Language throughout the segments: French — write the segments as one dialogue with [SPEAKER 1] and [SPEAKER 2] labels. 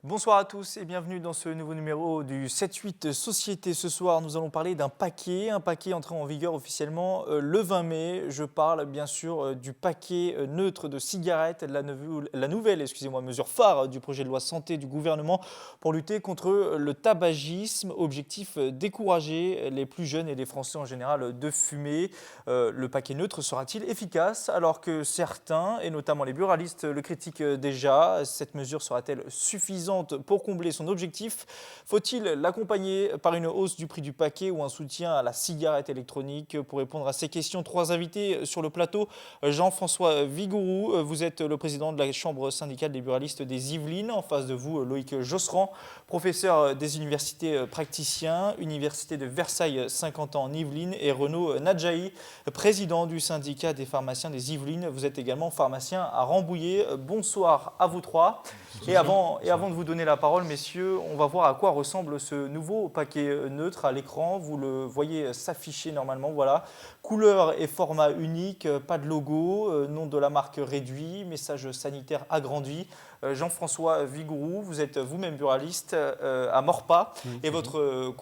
[SPEAKER 1] Bonsoir à tous et bienvenue dans ce nouveau numéro du 7-8 Société. Ce soir, nous allons parler d'un paquet, entré en vigueur officiellement le 20 mai. Je parle bien sûr du paquet neutre de cigarettes, la nouvelle mesure phare du projet de loi santé du gouvernement pour lutter contre le tabagisme. Objectif, décourager les plus jeunes et les Français en général de fumer. Le paquet neutre sera-t-il efficace alors que certains, et notamment les buralistes, le critiquent déjà? Cette mesure sera-t-elle suffisante pour combler son objectif? Faut-il l'accompagner par une hausse du prix du paquet ou un soutien à la cigarette électronique? Pour répondre à ces questions, trois invités sur le plateau. Jean-François Vigouroux, vous êtes le président de la Chambre syndicale des buralistes des Yvelines. En face de vous, Loïc Josserand, professeur des universités praticiens, Université de Versailles 50 ans en Yvelines, et Renaud Nadjaï, président du syndicat des pharmaciens des Yvelines. Vous êtes également pharmacien à Rambouillet. Bonsoir à vous trois. Et avant de vous donner la parole, messieurs, on va voir à quoi ressemble ce nouveau paquet neutre à l'écran. Vous le voyez s'afficher normalement, voilà. Couleur et format unique, pas de logo, nom de la marque réduit, message sanitaire agrandi. Jean-François Vigouroux, vous êtes vous-même buraliste à Morpa, et votre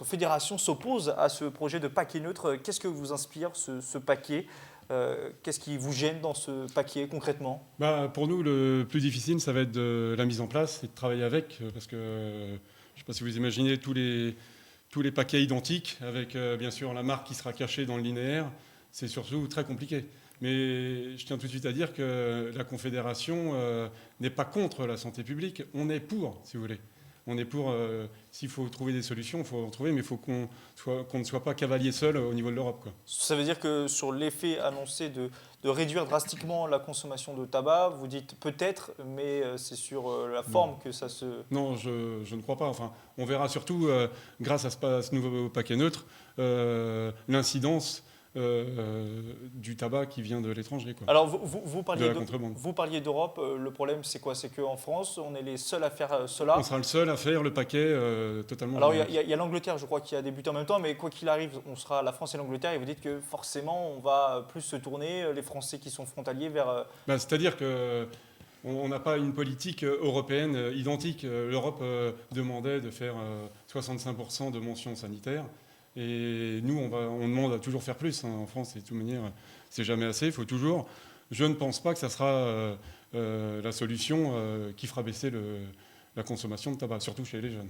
[SPEAKER 1] fédération s'oppose à ce projet de paquet neutre. Qu'est-ce que vous inspire ce paquet ? Qu'est-ce qui vous gêne dans ce paquet concrètement ?
[SPEAKER 2] Pour nous, le plus difficile, ça va être de la mise en place et de travailler avec, parce que je ne sais pas si vous imaginez tous les paquets identiques, avec bien sûr la marque qui sera cachée dans le linéaire, c'est surtout très compliqué. Mais je tiens tout de suite à dire que la Confédération n'est pas contre la santé publique, on est pour, si vous voulez. On est pour, s'il faut trouver des solutions, il faut en trouver, mais il faut qu'on ne soit pas cavalier seul au niveau de l'Europe, quoi.
[SPEAKER 1] Ça veut dire que sur l'effet annoncé de réduire drastiquement la consommation de tabac, vous dites peut-être, mais c'est sur la forme que ça se...
[SPEAKER 2] Non, je ne crois pas. Enfin, on verra surtout, grâce à ce nouveau paquet neutre, l'incidence du tabac qui vient de l'étranger, quoi.
[SPEAKER 1] Alors, vous parliez d'Europe. Le problème, c'est quoi? C'est qu'en France, on est les seuls à faire cela.
[SPEAKER 2] On sera le seul à faire le paquet totalement.
[SPEAKER 1] Alors, il y a l'Angleterre, je crois, qui a débuté en même temps, mais quoi qu'il arrive, on sera la France et l'Angleterre, et vous dites que forcément, on va plus se tourner, les Français qui sont frontaliers, vers...
[SPEAKER 2] C'est-à-dire que on n'a pas une politique européenne identique. L'Europe demandait de faire 65% de mentions sanitaires. Et nous, on demande à toujours faire plus. En France, de toute manière, c'est jamais assez. Il faut toujours. Je ne pense pas que ça sera la solution qui fera baisser la consommation de tabac, surtout chez les jeunes.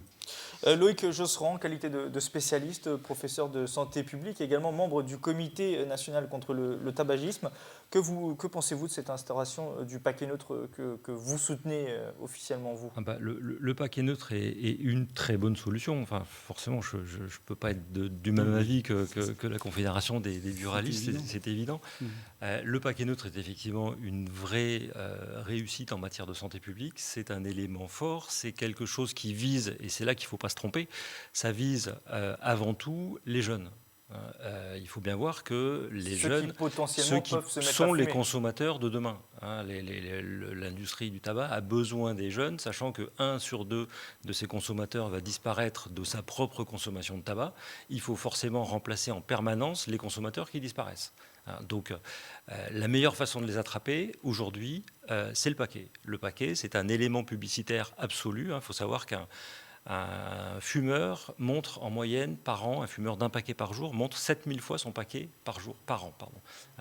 [SPEAKER 1] Loïc Josserand, en qualité de spécialiste, professeur de santé publique, également membre du comité national contre le tabagisme. Que pensez-vous de cette instauration du paquet neutre que vous soutenez officiellement, vous ?
[SPEAKER 3] Le paquet neutre est une très bonne solution. Enfin, forcément, je ne peux pas être du même avis que la Confédération des buralistes, c'est évident. Le paquet neutre est effectivement une vraie réussite en matière de santé publique. C'est un élément fort, c'est quelque chose qui vise, et c'est là qu'il ne faut pas se tromper, ça vise avant tout les jeunes. Il faut bien voir que les jeunes, ceux qui sont les consommateurs de demain. L'industrie du tabac a besoin des jeunes, sachant que 1 sur 2 de ces consommateurs va disparaître de sa propre consommation de tabac. Il faut forcément remplacer en permanence les consommateurs qui disparaissent. Donc, la meilleure façon de les attraper, aujourd'hui, c'est le paquet. Le paquet, c'est un élément publicitaire absolu. Il faut savoir qu'un fumeur montre en moyenne par an, un fumeur d'un paquet par jour, montre 7000 fois son paquet par an.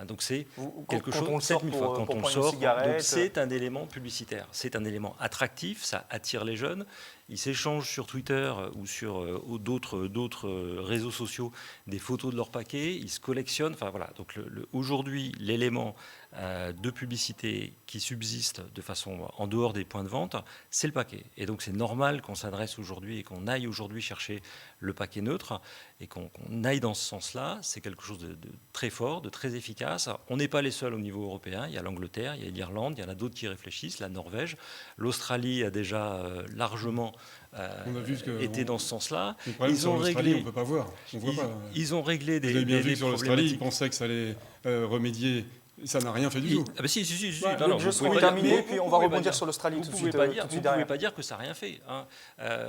[SPEAKER 3] Donc c'est quelque chose, 7000 fois quand on sort. Donc c'est un élément publicitaire, c'est un élément attractif, ça attire les jeunes. Ils s'échangent sur Twitter ou sur d'autres réseaux sociaux des photos de leurs paquets, ils se collectionnent. Enfin voilà. Donc aujourd'hui, l'élément de publicité qui subsiste de façon en dehors des points de vente, c'est le paquet. Et donc c'est normal qu'on s'adresse aujourd'hui et qu'on aille aujourd'hui chercher le paquet neutre et qu'on aille dans ce sens-là. C'est quelque chose de très fort, de très efficace. On n'est pas les seuls au niveau européen. Il y a l'Angleterre, il y a l'Irlande, il y en a d'autres qui réfléchissent, la Norvège. L'Australie a déjà largement été dans ce sens-là.
[SPEAKER 2] Ils ont réglé. On peut pas voir.
[SPEAKER 3] Ils ont réglé des
[SPEAKER 2] Vous avez bien vu que sur l'Australie,
[SPEAKER 3] problématiques.
[SPEAKER 2] ils pensaient que ça allait remédier Ça n'a rien fait du tout.
[SPEAKER 3] Ah bah si.
[SPEAKER 2] Ouais,
[SPEAKER 3] Non,
[SPEAKER 1] Le
[SPEAKER 3] non,
[SPEAKER 1] jeu
[SPEAKER 3] vous pouvez
[SPEAKER 1] sera
[SPEAKER 3] pas
[SPEAKER 1] terminé,
[SPEAKER 3] dire-
[SPEAKER 1] puis on
[SPEAKER 3] vous
[SPEAKER 1] va
[SPEAKER 3] pouvez pas
[SPEAKER 1] rebondir
[SPEAKER 3] dire-
[SPEAKER 1] sur l'Australie tout
[SPEAKER 3] Vous
[SPEAKER 1] de
[SPEAKER 3] pouvez
[SPEAKER 1] suite,
[SPEAKER 3] pas
[SPEAKER 1] tout de
[SPEAKER 3] dire,
[SPEAKER 1] suite
[SPEAKER 3] vous
[SPEAKER 1] derrière.
[SPEAKER 3] pouvez pas dire que ça n'a rien fait. Hein.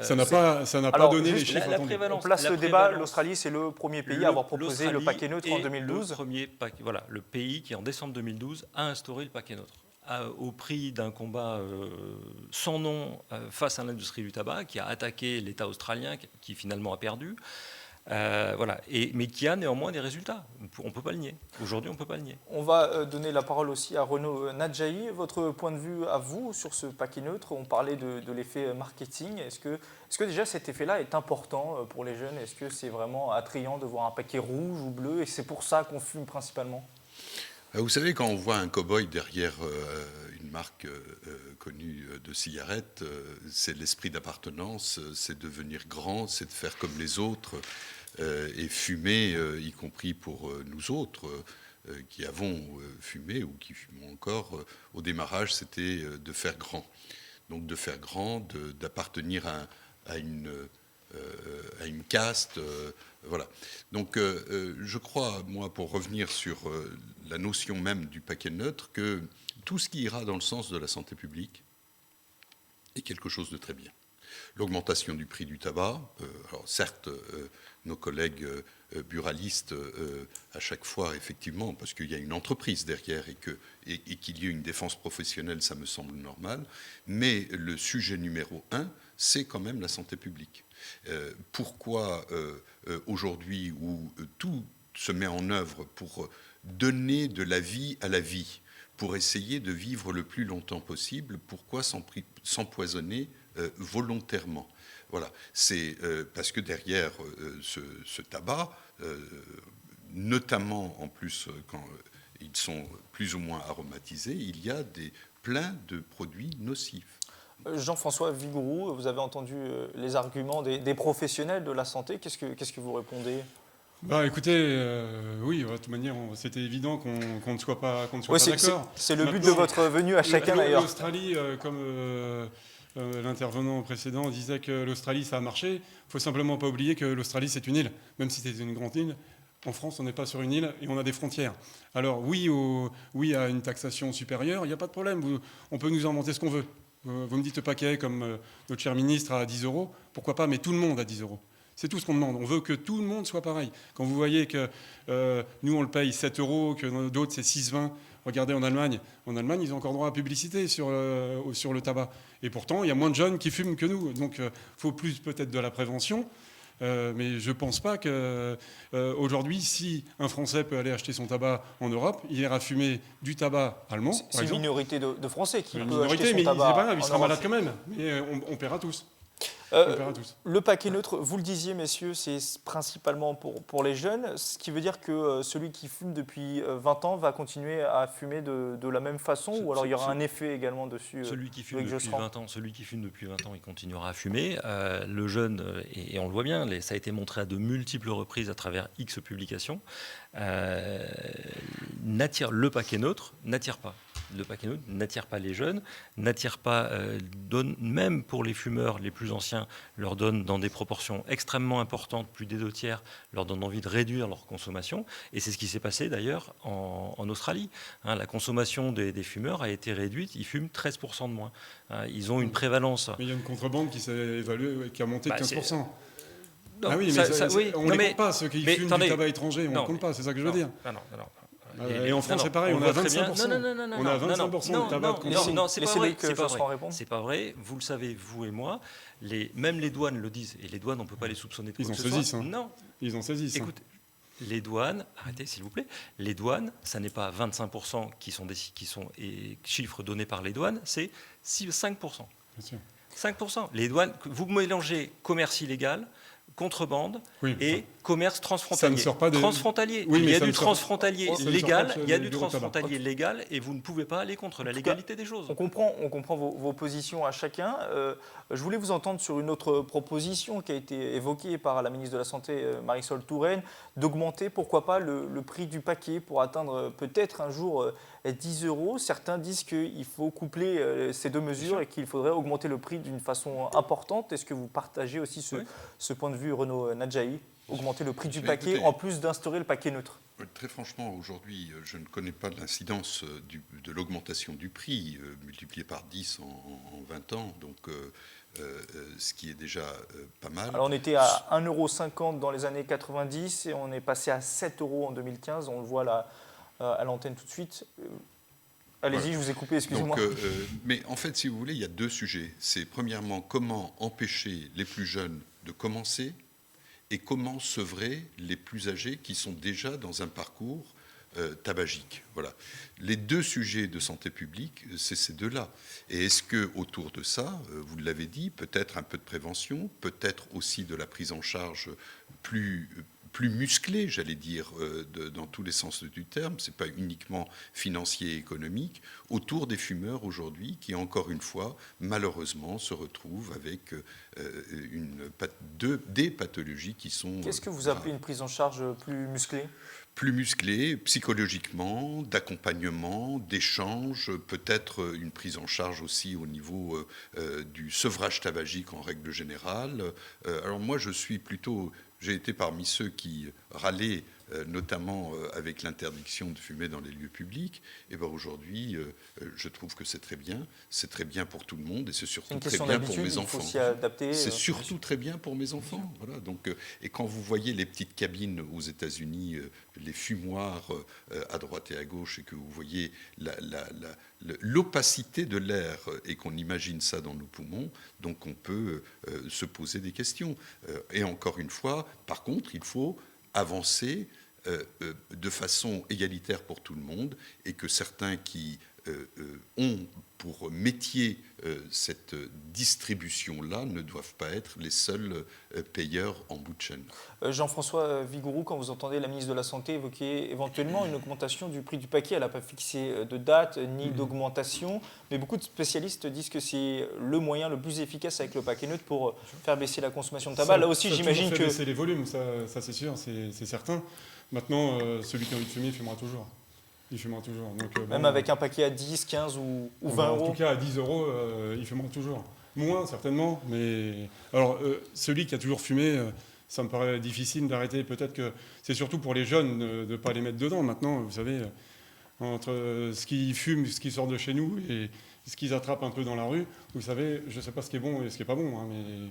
[SPEAKER 2] Ça n'a pas
[SPEAKER 1] Alors,
[SPEAKER 2] donné les
[SPEAKER 1] juste
[SPEAKER 2] chiffres
[SPEAKER 3] la
[SPEAKER 2] attendus.
[SPEAKER 3] prévalence.
[SPEAKER 1] On place
[SPEAKER 3] la
[SPEAKER 1] le débat.
[SPEAKER 3] prévalence-
[SPEAKER 1] L'Australie, c'est le premier pays à avoir proposé le
[SPEAKER 3] l'Australie
[SPEAKER 1] paquet neutre en
[SPEAKER 3] est
[SPEAKER 1] 2012.
[SPEAKER 3] le pays qui, en décembre 2012, a instauré le paquet neutre. Au prix d'un combat sans nom face à l'industrie du tabac, qui a attaqué l'État australien, qui finalement a perdu. Voilà. Mais qui a néanmoins des résultats. On ne peut pas le nier. Aujourd'hui, on ne peut pas le nier.
[SPEAKER 1] On va donner la parole aussi à Renaud Nadjaï. Votre point de vue à vous sur ce paquet neutre? On parlait de l'effet marketing. Est-ce que déjà cet effet-là est important pour les jeunes? Est-ce que c'est vraiment attrayant de voir un paquet rouge ou bleu et c'est pour ça qu'on fume principalement?
[SPEAKER 4] Vous savez, quand on voit un cow-boy derrière une marque connue de cigarettes, c'est l'esprit d'appartenance, c'est devenir grand, c'est de faire comme les autres et fumer, y compris pour nous autres qui avons fumé ou qui fumons encore. Au démarrage, c'était de faire grand. Donc de faire grand, d'appartenir à une caste. Voilà. Donc je crois, moi, pour revenir sur la notion même du paquet neutre, que tout ce qui ira dans le sens de la santé publique est quelque chose de très bien. L'augmentation du prix du tabac, alors certes, nos collègues buralistes, à chaque fois, effectivement, parce qu'il y a une entreprise derrière et qu'il y ait une défense professionnelle, ça me semble normal, mais le sujet numéro 1, c'est quand même la santé publique. Pourquoi aujourd'hui, où tout se met en œuvre pour donner de la vie à la vie, pour essayer de vivre le plus longtemps possible, pourquoi s'empoisonner volontairement? Voilà, c'est parce que derrière ce tabac, notamment en plus quand ils sont plus ou moins aromatisés, il y a plein de produits nocifs.
[SPEAKER 1] Jean-François Vigouroux, vous avez entendu les arguments des professionnels de la santé. Qu'est-ce que vous répondez?
[SPEAKER 2] Écoutez, oui, de toute manière, c'était évident qu'on ne soit pas,
[SPEAKER 1] Oui,
[SPEAKER 2] d'accord.
[SPEAKER 1] c'est le but de votre venue à chacun d'ailleurs.
[SPEAKER 2] L'Australie, comme l'intervenant précédent disait que l'Australie, ça a marché, il ne faut simplement pas oublier que l'Australie, c'est une île. Même si c'est une grande île, en France, on n'est pas sur une île et on a des frontières. Alors oui à une taxation supérieure, il n'y a pas de problème. On peut nous inventer ce qu'on veut. Vous me dites paquet, comme notre cher ministre, à 10 €, pourquoi pas, mais tout le monde à 10 €. C'est tout ce qu'on demande. On veut que tout le monde soit pareil. Quand vous voyez que nous, on le paye 7 €, que d'autres, c'est 6,20 €. Regardez en Allemagne. En Allemagne, ils ont encore droit à publicité sur le tabac. Et pourtant, il y a moins de jeunes qui fument que nous. Donc, il faut plus peut-être de la prévention. Mais je ne pense pas qu'aujourd'hui, si un Français peut aller acheter son tabac en Europe, il ira fumer du tabac allemand, par
[SPEAKER 1] C'est une
[SPEAKER 2] exemple.
[SPEAKER 1] minorité de Français qui
[SPEAKER 2] Une
[SPEAKER 1] peut
[SPEAKER 2] minorité,
[SPEAKER 1] acheter son
[SPEAKER 2] mais
[SPEAKER 1] tabac.
[SPEAKER 2] c'est pas grave, il
[SPEAKER 1] en
[SPEAKER 2] sera
[SPEAKER 1] Europe.
[SPEAKER 2] malade quand même. Mais on paiera tous.
[SPEAKER 1] Le paquet neutre, vous le disiez, messieurs, c'est principalement pour les jeunes, ce qui veut dire que celui qui fume depuis 20 ans va continuer à fumer de la même façon, ou alors il y aura un effet également dessus?
[SPEAKER 3] Celui qui fume
[SPEAKER 1] Loïc
[SPEAKER 3] depuis
[SPEAKER 1] Josserand.
[SPEAKER 3] 20 ans, il continuera à fumer. Le jeune, et on le voit bien, ça a été montré à de multiples reprises à travers X publications, le paquet neutre n'attire pas. Le paquet neutre n'attire pas les jeunes, n'attire pas, même pour les fumeurs les plus anciens, leur donne dans des proportions extrêmement importantes, plus des 2/3, leur donne envie de réduire leur consommation. Et c'est ce qui s'est passé d'ailleurs en Australie. La consommation des fumeurs a été réduite, ils fument 13% de moins. Ils ont une prévalence.
[SPEAKER 2] Mais il y a une contrebande qui s'est évaluée, qui a monté de 15%.
[SPEAKER 3] Non,
[SPEAKER 2] Ah oui, mais
[SPEAKER 3] oui.
[SPEAKER 2] on ne les compte pas, ceux qui fument
[SPEAKER 3] attendez.
[SPEAKER 2] du tabac étranger, on ne
[SPEAKER 3] Non,
[SPEAKER 2] les compte pas, c'est ça que je veux dire.
[SPEAKER 3] Non.
[SPEAKER 2] Et en France, c'est pareil, on a 25%. On a 25% de tabac de consommation.
[SPEAKER 3] Non, c'est pas
[SPEAKER 1] Laissez
[SPEAKER 3] vrai.
[SPEAKER 1] Loïc
[SPEAKER 3] C'est pas
[SPEAKER 1] Josserand
[SPEAKER 3] vrai.
[SPEAKER 1] répondre.
[SPEAKER 3] C'est pas vrai. Vous le savez, vous et moi. Même les douanes le disent. Et les douanes, on ne peut pas les soupçonner de quoi
[SPEAKER 2] Ils en
[SPEAKER 3] que ce
[SPEAKER 2] saisissent,
[SPEAKER 3] soit.
[SPEAKER 2] hein.
[SPEAKER 3] Non.
[SPEAKER 2] Ils en saisissent.
[SPEAKER 3] Écoute, les douanes, arrêtez s'il vous plaît. Les douanes, ça n'est pas 25% qui sont chiffres donnés par les douanes, c'est 5%.
[SPEAKER 2] Bien sûr.
[SPEAKER 3] 5%. Les douanes, vous mélangez commerce illégal, contrebande
[SPEAKER 2] Oui,
[SPEAKER 3] et commerce transfrontalier.
[SPEAKER 2] Ça ne sort pas de...
[SPEAKER 3] Transfrontalier.
[SPEAKER 2] Oui, mais
[SPEAKER 3] il y a
[SPEAKER 2] ça
[SPEAKER 3] du
[SPEAKER 2] ne sort-
[SPEAKER 3] transfrontalier
[SPEAKER 2] ça ne sort
[SPEAKER 3] légal,
[SPEAKER 2] pas de
[SPEAKER 3] il y a
[SPEAKER 2] du
[SPEAKER 3] du
[SPEAKER 2] bureau de tabac.
[SPEAKER 3] transfrontalier légal et vous ne pouvez pas aller contre la
[SPEAKER 1] tout cas,
[SPEAKER 3] légalité des choses.
[SPEAKER 1] On comprend vos positions à chacun. Je voulais vous entendre sur une autre proposition qui a été évoquée par la ministre de la Santé, Marisol Touraine, d'augmenter, pourquoi pas, le prix du paquet pour atteindre peut-être un jour 10 euros. Certains disent qu'il faut coupler ces deux mesures et qu'il faudrait augmenter le prix d'une façon importante. Est-ce que vous partagez aussi ce point de vue, Renaud Nadjahi, augmenter le prix du paquet
[SPEAKER 4] écoutez,
[SPEAKER 1] en plus d'instaurer le paquet neutre?
[SPEAKER 4] Très franchement, aujourd'hui, je ne connais pas l'incidence de l'augmentation du prix multiplié par 10 en 20 ans, donc ce qui est déjà pas mal.
[SPEAKER 1] Alors on était à 1,50 € dans les années 90 et on est passé à 7 € en 2015. On le voit là à l'antenne tout de suite. Allez-y,
[SPEAKER 4] Voilà.
[SPEAKER 1] Je vous ai coupé, excusez-moi.
[SPEAKER 4] Mais en fait, si vous voulez, il y a deux sujets. C'est premièrement comment empêcher les plus jeunes de commencer et comment sevrer les plus âgés qui sont déjà dans un parcours tabagique. Voilà. Les deux sujets de santé publique, c'est ces deux-là. Et est-ce que autour de ça, vous l'avez dit, peut-être un peu de prévention, peut-être aussi de la prise en charge plus musclée, j'allais dire, dans tous les sens du terme, c'est pas uniquement financier et économique, autour des fumeurs aujourd'hui qui, encore une fois, malheureusement, se retrouvent avec des pathologies qui sont...
[SPEAKER 1] Qu'est-ce que vous appelez une prise en charge plus musclée?
[SPEAKER 4] Plus musclé, psychologiquement, d'accompagnement, d'échange, peut-être une prise en charge aussi au niveau du sevrage tabagique en règle générale. Alors moi, j'ai été parmi ceux qui râlaient, notamment avec l'interdiction de fumer dans les lieux publics. Et ben aujourd'hui, je trouve que c'est très bien pour tout le monde, et c'est surtout très bien pour mes enfants.
[SPEAKER 1] Il faut s'y adapter.
[SPEAKER 4] C'est surtout très bien pour mes enfants. Voilà, donc, et quand vous voyez les petites cabines aux États-Unis, les fumoirs à droite et à gauche, et que vous voyez l'opacité de l'air, et qu'on imagine ça dans nos poumons, donc on peut se poser des questions. Et encore une fois, par contre, il faut avancer de façon égalitaire pour tout le monde, et que certains qui ont pour métier cette distribution-là ne doivent pas être les seuls payeurs en bout de chaîne.
[SPEAKER 1] Jean-François Vigouroux, quand vous entendez la ministre de la Santé évoquer éventuellement une augmentation du prix du paquet, elle n'a pas fixé de date ni d'augmentation, mais beaucoup de spécialistes disent que c'est le moyen le plus efficace avec le paquet neutre pour faire baisser la consommation de tabac. Là aussi, j'imagine que...
[SPEAKER 2] baisser les volumes, ça c'est sûr, c'est certain. Maintenant, celui qui a envie de fumer, il fumera toujours. Il fumera toujours. Donc,
[SPEAKER 1] même avec un paquet à 10, 15 ou 20 euros.
[SPEAKER 2] En tout cas, à 10 euros, il fumera toujours. Moins, certainement. Mais alors, celui qui a toujours fumé, ça me paraît difficile d'arrêter. Peut-être que c'est surtout pour les jeunes de ne pas les mettre dedans. Maintenant, vous savez, entre ce qu'ils fument, ce qui sort de chez nous et ce qu'ils attrapent un peu dans la rue, vous savez, je ne sais pas ce qui est bon et ce qui n'est pas bon. Hein, mais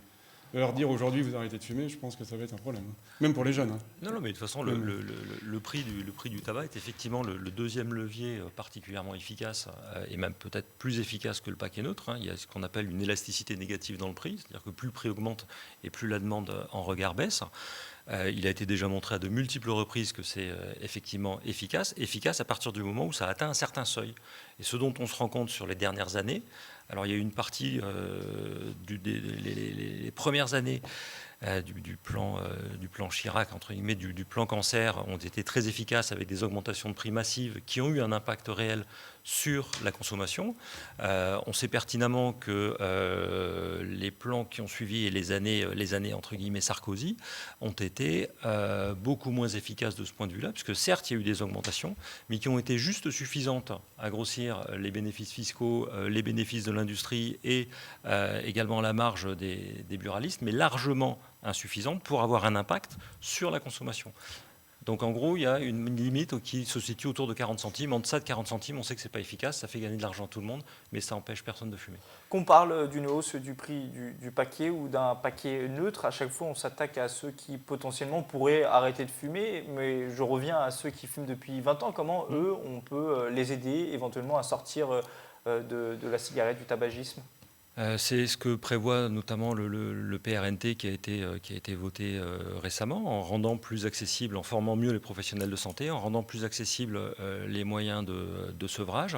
[SPEAKER 2] leur dire aujourd'hui vous arrêtez de fumer, je pense que ça va être un problème, même pour les jeunes. Hein.
[SPEAKER 3] Non, mais de toute façon, le prix du tabac est effectivement le deuxième levier particulièrement efficace, et même peut-être plus efficace que le paquet neutre. Hein. Il y a ce qu'on appelle une élasticité négative dans le prix, c'est-à-dire que plus le prix augmente et plus la demande en regard baisse. Il a été déjà montré à de multiples reprises que c'est effectivement efficace à partir du moment où ça atteint un certain seuil. Et ce dont on se rend compte sur les dernières années, alors il y a eu une partie les premières années du plan Chirac, entre guillemets, du plan cancer, ont été très efficaces avec des augmentations de prix massives qui ont eu un impact réel sur la consommation. On sait pertinemment que les plans qui ont suivi et les années entre guillemets Sarkozy ont été beaucoup moins efficaces de ce point de vue-là, puisque certes il y a eu des augmentations, mais qui ont été juste suffisantes à grossir les bénéfices fiscaux, les bénéfices de l'industrie et également la marge des buralistes, mais largement insuffisantes pour avoir un impact sur la consommation. Donc en gros, il y a une limite qui se situe autour de 40 centimes. En deçà de 40 centimes, on sait que ce n'est pas efficace, ça fait gagner de l'argent à tout le monde, mais ça empêche personne de fumer.
[SPEAKER 1] Qu'on parle d'une hausse du prix du paquet ou d'un paquet neutre, à chaque fois on s'attaque à ceux qui potentiellement pourraient arrêter de fumer, mais je reviens à ceux qui fument depuis 20 ans. Comment eux, on peut les aider éventuellement à sortir de la cigarette, du tabagisme ?
[SPEAKER 3] C'est ce que prévoit notamment le PRNT qui a été voté récemment, en rendant plus accessible, en formant mieux les professionnels de santé, en rendant plus accessibles les moyens de sevrage.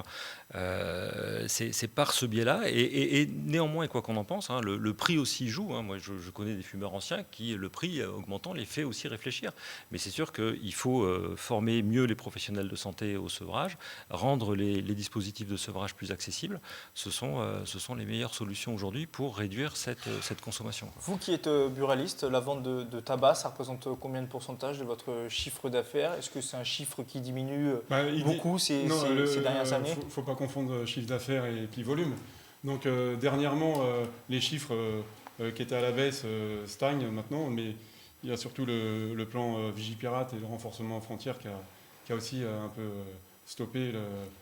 [SPEAKER 3] C'est par ce biais-là. Et néanmoins, quoi qu'on en pense, hein, le prix aussi joue. Hein. Moi, je connais des fumeurs anciens qui, le prix augmentant, les fait aussi réfléchir. Mais c'est sûr qu'il faut former mieux les professionnels de santé au sevrage, rendre les dispositifs de sevrage plus accessibles. Ce sont les meilleures solutions solutions aujourd'hui pour réduire cette consommation.
[SPEAKER 1] Vous qui êtes buraliste, la vente de tabac, ça représente combien de pourcentage de votre chiffre d'affaires? Est-ce que c'est un chiffre qui diminue beaucoup ces dernières années?
[SPEAKER 2] Il ne faut pas confondre chiffre d'affaires et puis volume. Donc dernièrement, les chiffres qui étaient à la baisse stagnent maintenant, mais il y a surtout le plan Vigipirate et le renforcement frontière qui a aussi un peu stoppé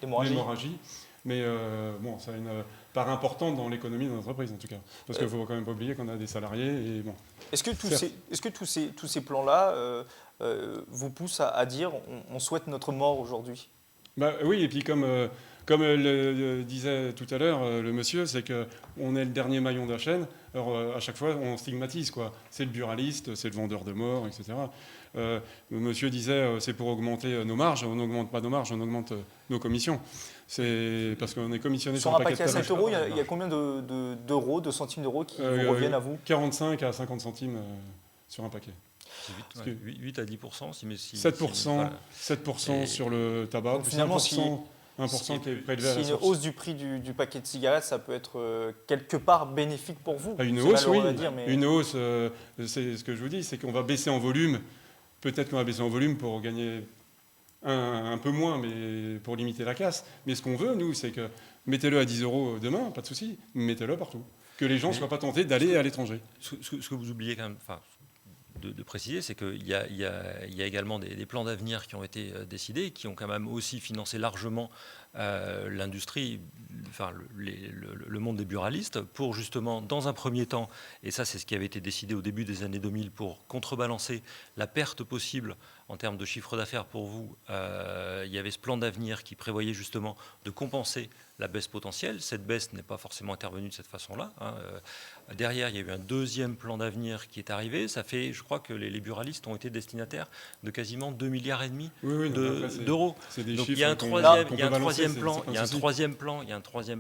[SPEAKER 2] l'hémorragie. Mais bon, ça a une part importante dans l'économie de l'entreprise en tout cas. Parce qu'il ne faut quand même pas oublier qu'on a des salariés. Et bon.
[SPEAKER 1] Est-ce que tous ces plans-là vous poussent à dire on souhaite notre mort aujourd'hui?
[SPEAKER 2] Oui, et puis comme le disait tout à l'heure le monsieur, c'est qu'on est le dernier maillon de la chaîne. Alors à chaque fois, on stigmatise, quoi. C'est le buraliste, c'est le vendeur de mort, etc. Le monsieur disait c'est pour augmenter nos marges. On n'augmente pas nos marges, on augmente nos commissions. C'est parce qu'on est commissionné sur un paquet
[SPEAKER 1] à
[SPEAKER 2] de
[SPEAKER 1] 7 euros, il y a combien d'euros, de centimes d'euros qui vous reviennent à vous?
[SPEAKER 2] 45 à 50 centimes sur un paquet.
[SPEAKER 3] 8 à 10%,
[SPEAKER 2] 7% sur le tabac,
[SPEAKER 1] donc, finalement,
[SPEAKER 2] 1% qui est prélevé à la
[SPEAKER 1] une
[SPEAKER 2] source.
[SPEAKER 1] hausse du prix du paquet de cigarettes, ça peut être quelque part bénéfique pour vous.
[SPEAKER 2] Une hausse, oui.
[SPEAKER 1] Mais...
[SPEAKER 2] Une hausse, c'est ce que je vous dis, c'est qu'on va baisser en volume. Peut-être qu'on va baisser en volume pour gagner un peu moins, mais pour limiter la casse. Mais ce qu'on veut, nous, c'est que mettez-le à 10 euros demain, pas de souci, mettez-le partout. Que les gens ne soient pas tentés d'aller à l'étranger.
[SPEAKER 3] Ce que vous oubliez quand même, de préciser, c'est qu'il y a également des plans d'avenir qui ont été décidés, qui ont quand même aussi financé largement l'industrie, le monde des buralistes, pour justement, dans un premier temps, et ça c'est ce qui avait été décidé au début des années 2000, pour contrebalancer la perte possible en termes de chiffre d'affaires pour vous, il y avait ce plan d'avenir qui prévoyait justement de compenser la baisse potentielle. Cette baisse n'est pas forcément intervenue de cette façon-là. Derrière, il y a eu un deuxième plan d'avenir qui est arrivé. Ça fait, je crois que les buralistes ont été destinataires de quasiment 2,5 milliards d'euros. Donc il y a un troisième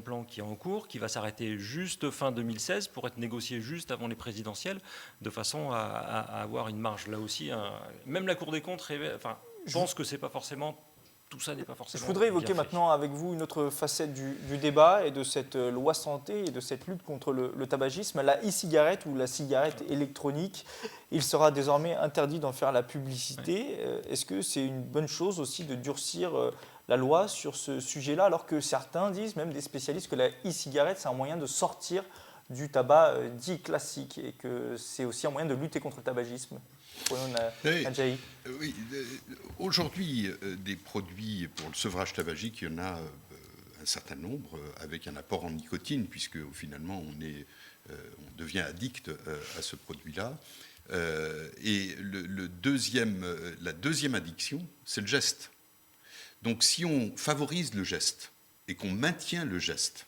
[SPEAKER 3] plan qui est en cours, qui va s'arrêter juste fin 2016 pour être négocié juste avant les présidentielles, de façon à avoir une marge là aussi. Même la Cour des comptes pense que c'est pas forcément. Tout ça n'est pas forcément.
[SPEAKER 1] Je voudrais évoquer maintenant avec vous une autre facette du débat et de cette loi santé et de cette lutte contre le tabagisme, la e-cigarette ou la cigarette électronique. Il sera désormais interdit d'en faire la publicité. Est-ce que c'est une bonne chose aussi de durcir la loi sur ce sujet-là, alors que certains disent, même des spécialistes, que la e-cigarette, c'est un moyen de sortir du tabac dit classique et que c'est aussi un moyen de lutter contre le tabagisme?
[SPEAKER 4] Oui, aujourd'hui, des produits pour le sevrage tabagique, il y en a un certain nombre avec un apport en nicotine, puisque finalement on devient addict à ce produit-là. Et la deuxième addiction, c'est le geste. Donc si on favorise le geste et qu'on maintient le geste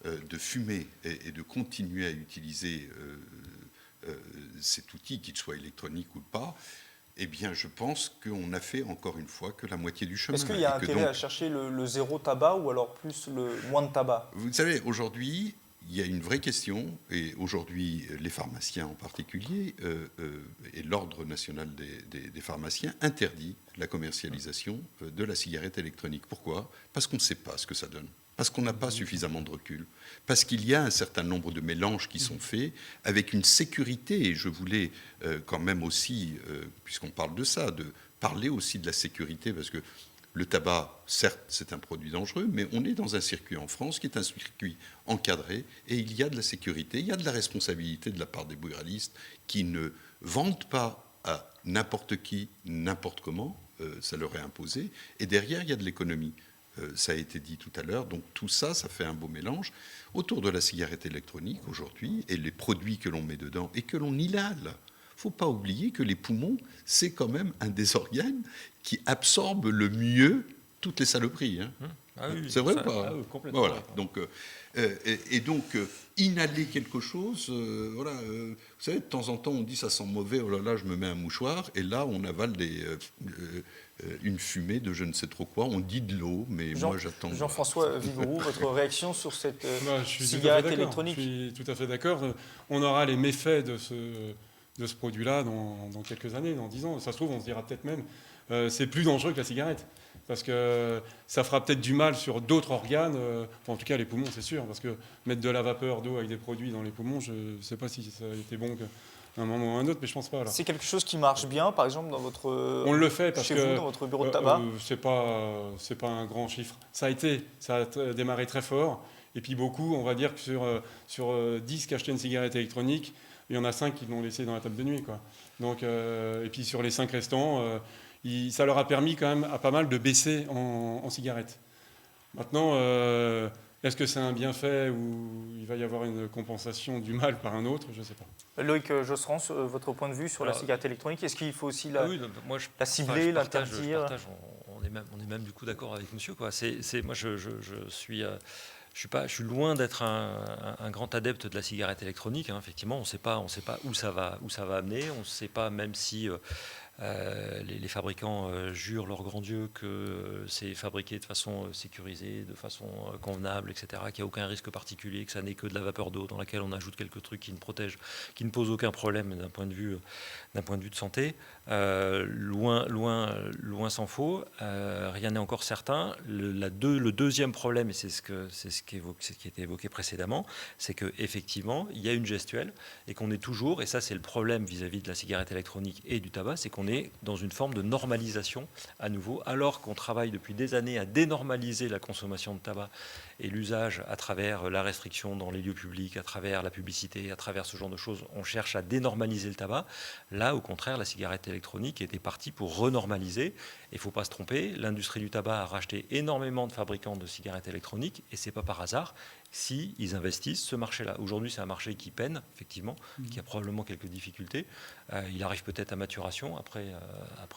[SPEAKER 4] de fumer et de continuer à utiliser cet outil, qu'il soit électronique ou pas, eh bien, je pense qu'on a fait encore une fois que la moitié du chemin.
[SPEAKER 1] Est-ce qu'il y a intérêt à chercher le zéro tabac ou alors plus le moins de tabac?
[SPEAKER 4] Vous savez, aujourd'hui, il y a une vraie question, et aujourd'hui, les pharmaciens en particulier, et l'Ordre national des pharmaciens interdit la commercialisation de la cigarette électronique. Pourquoi? Parce qu'on ne sait pas ce que ça donne. Parce qu'on n'a pas suffisamment de recul, parce qu'il y a un certain nombre de mélanges qui sont faits avec une sécurité, et je voulais quand même aussi, puisqu'on parle de ça, de parler aussi de la sécurité, parce que le tabac, certes, c'est un produit dangereux, mais on est dans un circuit en France qui est un circuit encadré, et il y a de la sécurité, il y a de la responsabilité de la part des buralistes qui ne vendent pas à n'importe qui, n'importe comment, ça leur est imposé, et derrière, il y a de l'économie. Ça a été dit tout à l'heure, donc tout ça, ça fait un beau mélange. Autour de la cigarette électronique aujourd'hui, et les produits que l'on met dedans et que l'on inhale, il ne faut pas oublier que les poumons, c'est quand même un des organes qui absorbe le mieux toutes les saloperies. Hein. C'est vrai ou pas?
[SPEAKER 3] Complètement.
[SPEAKER 4] Voilà. Donc, inhaler quelque chose, vous savez, de temps en temps, on dit ça sent mauvais, oh là là, je me mets un mouchoir, et là, on avale une fumée de je ne sais trop quoi, on dit de l'eau, mais moi j'attends.
[SPEAKER 1] Jean-François Vigouroux, votre réaction sur cette cigarette électronique?
[SPEAKER 2] Je suis tout à fait d'accord. On aura les méfaits de ce produit-là dans quelques années, dans 10 ans. Ça se trouve, on se dira peut-être même, c'est plus dangereux que la cigarette. parce que ça fera peut-être du mal sur d'autres organes, enfin, en tout cas les poumons, c'est sûr, parce que mettre de la vapeur d'eau avec des produits dans les poumons, je ne sais pas si ça a été bon qu'à un moment ou à un autre, mais je pense pas. Là.
[SPEAKER 1] C'est quelque chose qui marche bien, par exemple, dans votre,
[SPEAKER 2] On le fait parce
[SPEAKER 1] chez
[SPEAKER 2] que
[SPEAKER 1] vous, dans votre bureau de tabac
[SPEAKER 2] c'est pas un grand chiffre. Ça a démarré très fort, et puis beaucoup, on va dire que sur 10 qui achetaient une cigarette électronique, il y en a 5 qui l'ont laissé dans la table de nuit, quoi. Donc, et puis sur les 5 restants, ça leur a permis quand même à pas mal de baisser en cigarettes. Maintenant, est-ce que c'est un bienfait ou il va y avoir une compensation du mal par un autre? Je ne sais pas.
[SPEAKER 1] Loïc Josserand, votre point de vue sur la cigarette électronique, est-ce qu'il faut aussi la cibler, l'interdire?
[SPEAKER 3] On est même du coup d'accord avec monsieur, quoi. Moi, je suis loin d'être un grand adepte de la cigarette électronique. Hein. Effectivement, on ne sait pas où ça va amener. On ne sait pas, même si les fabricants jurent leur grand Dieu que c'est fabriqué de façon sécurisée, de façon convenable, etc., qu'il n'y a aucun risque particulier, que ça n'est que de la vapeur d'eau dans laquelle on ajoute quelques trucs qui ne protègent, qui ne posent aucun problème d'un point de vue de santé. Loin s'en faut. Rien n'est encore certain. Le deuxième problème, et c'est ce qui était évoqué précédemment, c'est qu'effectivement, il y a une gestuelle et qu'on est toujours, et ça c'est le problème vis-à-vis de la cigarette électronique et du tabac, c'est qu'on est dans une forme de normalisation à nouveau, alors qu'on travaille depuis des années à dénormaliser la consommation de tabac et l'usage à travers la restriction dans les lieux publics, à travers la publicité, à travers ce genre de choses. On cherche à dénormaliser le tabac. Là, au contraire, la cigarette électronique était partie pour renormaliser. Il ne faut pas se tromper, l'industrie du tabac a racheté énormément de fabricants de cigarettes électroniques et ce n'est pas par hasard s'ils investissent ce marché-là. Aujourd'hui, c'est un marché qui peine, effectivement, qui a probablement quelques difficultés. Il arrive peut-être à maturation après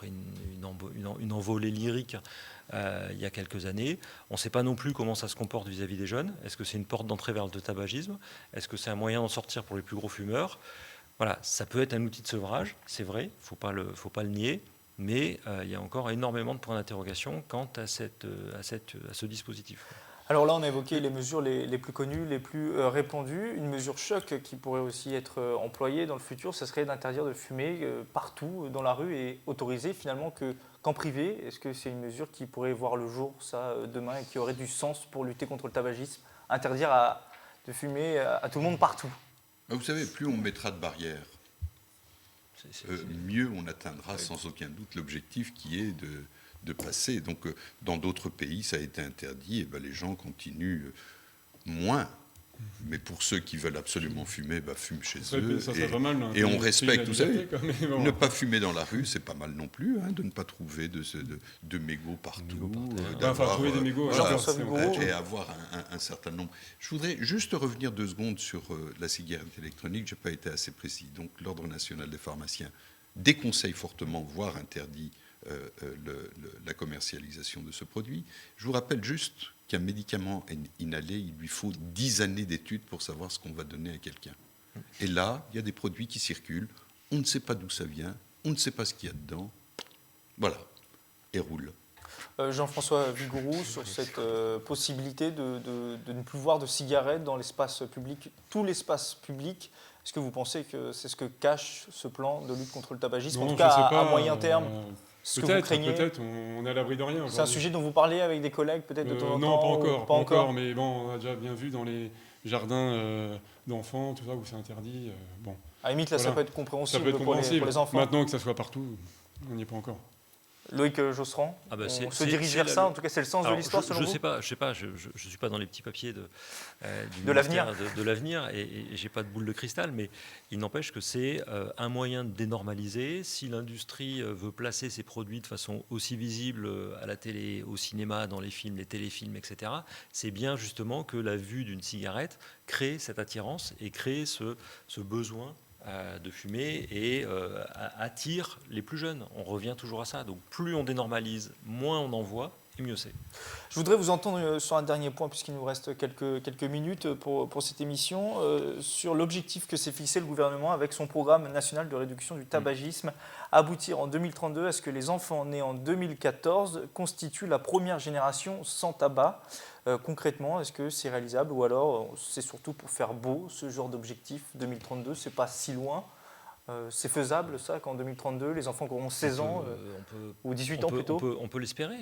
[SPEAKER 3] une envolée lyrique il y a quelques années. On ne sait pas non plus comment ça se comporte vis-à-vis des jeunes. Est-ce que c'est une porte d'entrée vers le tabagisme? Est-ce que c'est un moyen d'en sortir pour les plus gros fumeurs? Voilà, ça peut être un outil de sevrage, c'est vrai, il ne faut pas le nier, mais il y a encore énormément de points d'interrogation quant à ce dispositif.
[SPEAKER 1] Alors là, on a évoqué les mesures les plus connues, les plus répandues. Une mesure choc qui pourrait aussi être employée dans le futur, ce serait d'interdire de fumer partout dans la rue et autoriser finalement qu'en privé. Est-ce que c'est une mesure qui pourrait voir le jour, ça, demain, et qui aurait du sens pour lutter contre le tabagisme? Interdire de fumer à tout le monde partout.
[SPEAKER 4] Vous savez, plus on mettra de barrières, mieux on atteindra sans aucun doute l'objectif qui est de passer. Donc, dans d'autres pays, ça a été interdit, et ben, les gens continuent moins. Mais pour ceux qui veulent absolument fumer, fument chez eux. Et on respecte, vous savez, bon. Ne pas fumer dans la rue, c'est pas mal non plus, hein, de ne pas trouver de mégots partout.
[SPEAKER 2] Trouver des mégots,
[SPEAKER 4] et avoir un certain nombre. Je voudrais juste revenir 2 secondes sur la cigarette électronique. Je n'ai pas été assez précis. Donc, l'Ordre national des pharmaciens déconseille fortement, voire interdit, la commercialisation de ce produit. Je vous rappelle juste qu'un médicament inhalé, il lui faut 10 années d'études pour savoir ce qu'on va donner à quelqu'un. Et là, il y a des produits qui circulent, on ne sait pas d'où ça vient, on ne sait pas ce qu'il y a dedans. Voilà, et roule.
[SPEAKER 1] Jean-François Vigouroux, sur cette possibilité de ne plus voir de cigarettes dans l'espace public, tout l'espace public, est-ce que vous pensez que c'est ce que cache ce plan de lutte contre le tabagisme? En tout cas, à moyen terme, ce que vous craignez?
[SPEAKER 2] Peut-être, on est à l'abri de rien.
[SPEAKER 1] C'est un sujet dont vous parlez avec des collègues peut-être de temps en temps?
[SPEAKER 2] Non, pas encore, mais bon, on a déjà bien vu dans les jardins d'enfants, tout ça, où c'est interdit. Bon.
[SPEAKER 1] À la limite, là, ça peut être compréhensible, pour les enfants.
[SPEAKER 2] Maintenant que ça soit partout, on n'y est pas encore.
[SPEAKER 1] Loïc Josserand, on se dirige vers ça, en tout cas c'est le sens de l'histoire selon vous?
[SPEAKER 3] Je ne suis pas dans les petits papiers
[SPEAKER 1] de l'avenir
[SPEAKER 3] et je n'ai pas de boule de cristal, mais il n'empêche que c'est un moyen de dénormaliser. Si l'industrie veut placer ses produits de façon aussi visible à la télé, au cinéma, dans les films, les téléfilms, etc., c'est bien justement que la vue d'une cigarette crée cette attirance et crée ce besoin de fumer et attire les plus jeunes. On revient toujours à ça. Donc plus on dénormalise, moins on en voit et mieux c'est.
[SPEAKER 1] Je voudrais vous entendre sur un dernier point, puisqu'il nous reste quelques minutes pour cette émission, sur l'objectif que s'est fixé le gouvernement avec son programme national de réduction du tabagisme. Aboutir en 2032 à ce que les enfants nés en 2014 constituent la première génération sans tabac. Concrètement, est-ce que c'est réalisable ou alors c'est surtout pour faire beau ce genre d'objectif 2032, c'est pas si loin? C'est faisable, ça, qu'en 2032, les enfants qui auront 16 ans ou 18 ans plutôt?
[SPEAKER 3] On peut l'espérer.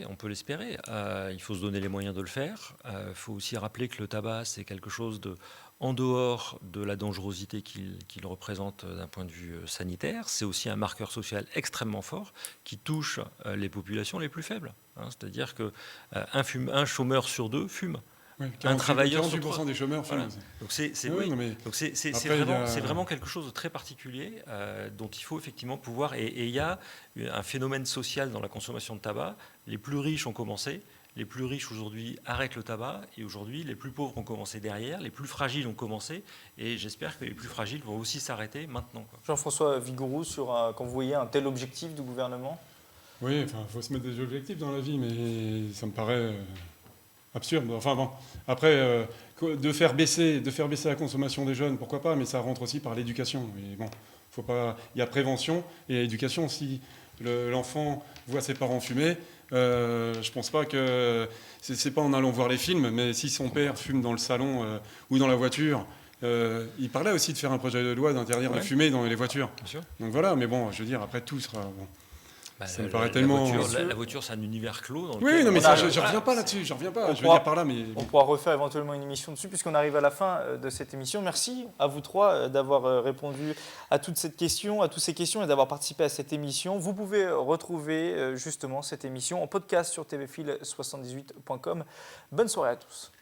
[SPEAKER 3] Il faut se donner les moyens de le faire. Il faut aussi rappeler que le tabac, c'est quelque chose de, en dehors de la dangerosité qu'il représente d'un point de vue sanitaire, c'est aussi un marqueur social extrêmement fort qui touche les populations les plus faibles. C'est-à-dire qu'un chômeur sur 2 fume.
[SPEAKER 2] Ouais,
[SPEAKER 3] Un travailleur
[SPEAKER 2] 48% des chômeurs fument.
[SPEAKER 3] Voilà. Donc c'est vraiment quelque chose de très particulier dont il faut effectivement pouvoir. Et il y a un phénomène social dans la consommation de tabac. Les plus riches ont commencé. Les plus riches aujourd'hui arrêtent le tabac et aujourd'hui les plus pauvres ont commencé derrière, les plus fragiles ont commencé et j'espère que les plus fragiles vont aussi s'arrêter maintenant.
[SPEAKER 1] Jean-François Vigouroux, quand vous voyez un tel objectif du gouvernement?
[SPEAKER 2] Oui, il faut se mettre des objectifs dans la vie, mais ça me paraît absurde. Enfin bon, après, de faire baisser la consommation des jeunes, pourquoi pas, mais ça rentre aussi par l'éducation. Et bon, faut pas. Il y a prévention et éducation. Si l'enfant voit ses parents fumer, je pense pas que c'est pas en allant voir les films, mais si son père fume dans le salon ou dans la voiture. Il parlait aussi de faire un projet de loi d'interdire la fumée dans les voitures.
[SPEAKER 3] Bien sûr.
[SPEAKER 2] Donc voilà, mais bon, je veux dire, après tout sera bon. Ça me paraît
[SPEAKER 3] la
[SPEAKER 2] tellement.
[SPEAKER 3] La voiture, c'est un univers clos. Dans
[SPEAKER 2] Oui, non, mais je reviens pas là-dessus. Je reviens pas. Je veux dire par là, mais.
[SPEAKER 1] On pourra refaire éventuellement une émission dessus, puisqu'on arrive à la fin de cette émission. Merci à vous trois d'avoir répondu à toutes ces questions et d'avoir participé à cette émission. Vous pouvez retrouver justement cette émission en podcast sur tvfil78.com. Bonne soirée à tous.